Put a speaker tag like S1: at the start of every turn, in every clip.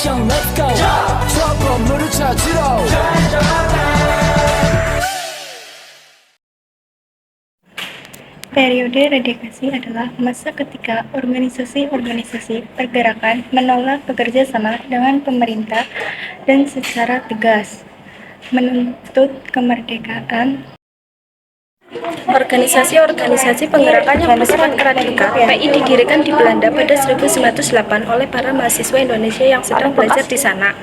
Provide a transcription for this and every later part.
S1: Mission let's go trouble 찾으러
S2: Periode redekasi adalah masa ketika organisasi-organisasi pergerakan menolak bekerja sama dengan pemerintah dan secara tegas menuntut kemerdekaan.
S3: Organisasi-organisasi penggerakan yang bersifat radikal PI didirikan di Belanda pada 1908 oleh para mahasiswa Indonesia yang sedang belajar di sana.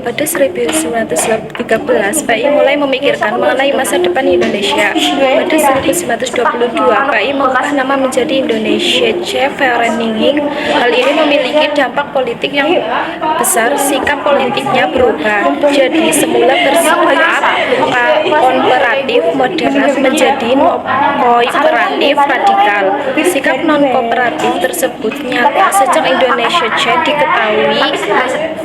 S3: Pada 1913, PI mulai memikirkan mengenai masa depan Indonesia. Pada 1922, PI mengubah nama menjadi Indonesische Vereniging. Hal ini memiliki dampak politik yang besar. Sikap politiknya berubah. Jadi semula bersikap kooperatif moderat menjadi kooperatif radikal. Sikap non-kooperatif tersebut nyata sejak Indonesische diketahui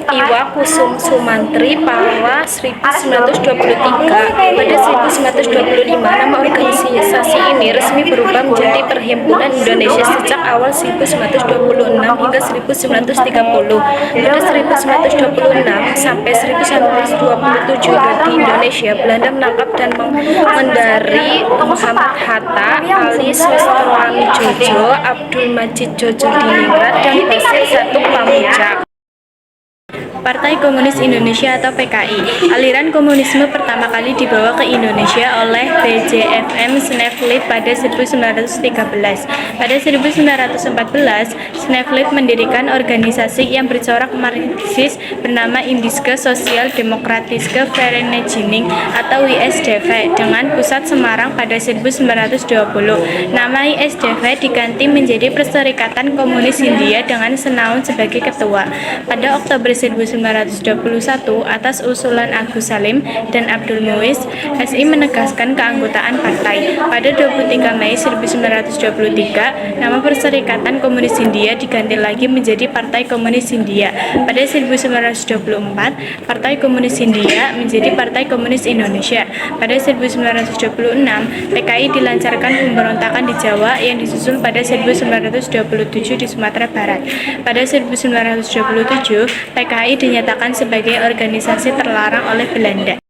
S3: Iwa Kusum Sumantri pada 1923. Pada 1925, nama organisasi ini resmi berubah menjadi Perhimpunan Indonesia sejak awal 1926 hingga 1930. Pada 1926 sampai 1927 di Indonesia, Belanda menangkap dan mengendari Muhammad Hatta, Ali Sosroamidjojo, Abdul Majid Jojo di Ningrat, dan Basit Satu Pamuja. Partai Komunis Indonesia atau PKI. Aliran komunisme pertama kali dibawa ke Indonesia oleh BJFM Snevely pada 1913. Pada 1914, Snevely mendirikan organisasi yang bercorak Marxis bernama Indische Social Demokratische Vereniging atau ISDV dengan pusat Semarang pada 1920. Nama ISDV diganti menjadi Perserikatan Komunis Hindia dengan Senaun sebagai ketua. Pada Oktober 1921, atas usulan Agus Salim dan Abdul Muiz, SI menegaskan keanggotaan partai. Pada 23 Mei 1923, nama Perserikatan Komunis Hindia diganti lagi menjadi Partai Komunis Hindia. Pada 1924, Partai Komunis Hindia menjadi Partai Komunis Indonesia. Pada 1926, PKI dilancarkan pemberontakan di Jawa yang disusul pada 1927 di Sumatera Barat. Pada 1927, PKI dinyatakan sebagai organisasi terlarang oleh Belanda.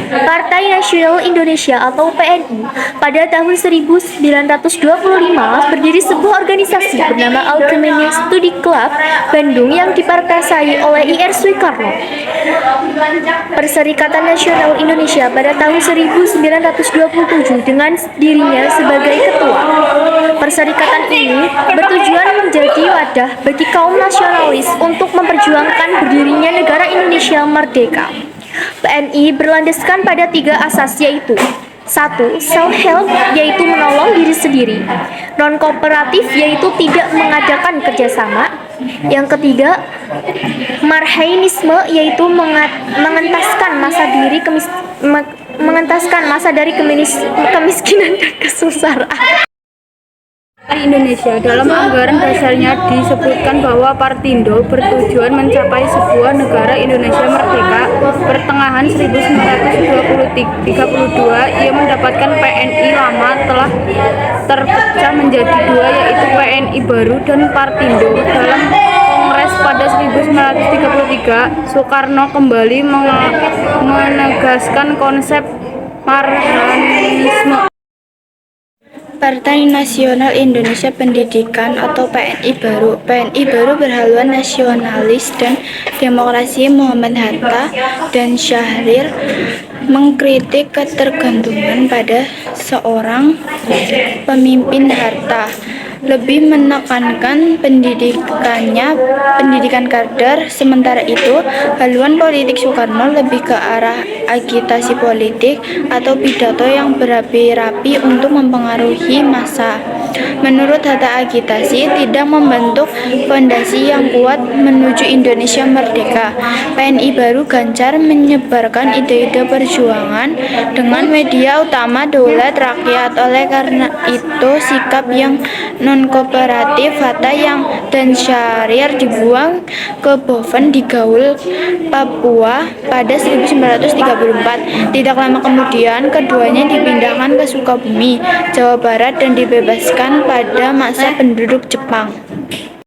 S4: Partai Nasional Indonesia atau PNI pada tahun 1925 berdiri sebuah organisasi bernama Algemene Studi Club Bandung yang diperkasai oleh IR Soekarno. Perserikatan Nasional Indonesia pada tahun 1927 dengan dirinya sebagai ketua. Perserikatan ini bertujuan menjadi wadah bagi kaum nasionalis untuk memperjuangkan berdirinya negara Indonesia merdeka. PNI berlandaskan pada 3 asas yaitu 1. Self-help yaitu menolong diri sendiri. Non-kooperatif yaitu tidak mengadakan kerjasama. Yang ketiga, marhainisme yaitu mengentaskan masa dari kemiskinan dan kesusahan.
S5: Indonesia dalam anggaran dasarnya disebutkan bahwa Partindo bertujuan mencapai sebuah negara Indonesia merdeka. Pertengahan 1932 ia mendapatkan PNI lama telah terpecah menjadi 2 yaitu PNI baru dan Partindo. Dalam Kongres pada 1933, Soekarno kembali menegaskan konsep marhanisme.
S2: Partai Nasional Indonesia Pendidikan atau PNI baru. PNI baru berhaluan nasionalis dan demokrasi. Muhammad Hatta dan Syahrir mengkritik ketergantungan pada seorang pemimpin. Hatta lebih menekankan pendidikan kader. Sementara itu, haluan politik Soekarno lebih ke arah agitasi politik atau pidato yang berapi-api untuk mempengaruhi massa. Menurut Hatta, agitasi tidak membentuk fondasi yang kuat menuju Indonesia merdeka. PNI baru gencar menyebarkan ide-ide perjuangan dengan media utama Daulat Rakyat. Oleh karena itu, sikap yang non-kooperatif Hatta dan Syahrir dibuang ke Boven di Gaul, Papua pada 1934. Tidak lama kemudian, keduanya dipindahkan ke Sukabumi, Jawa Barat dan dibebaskan pada masa penduduk Jepang.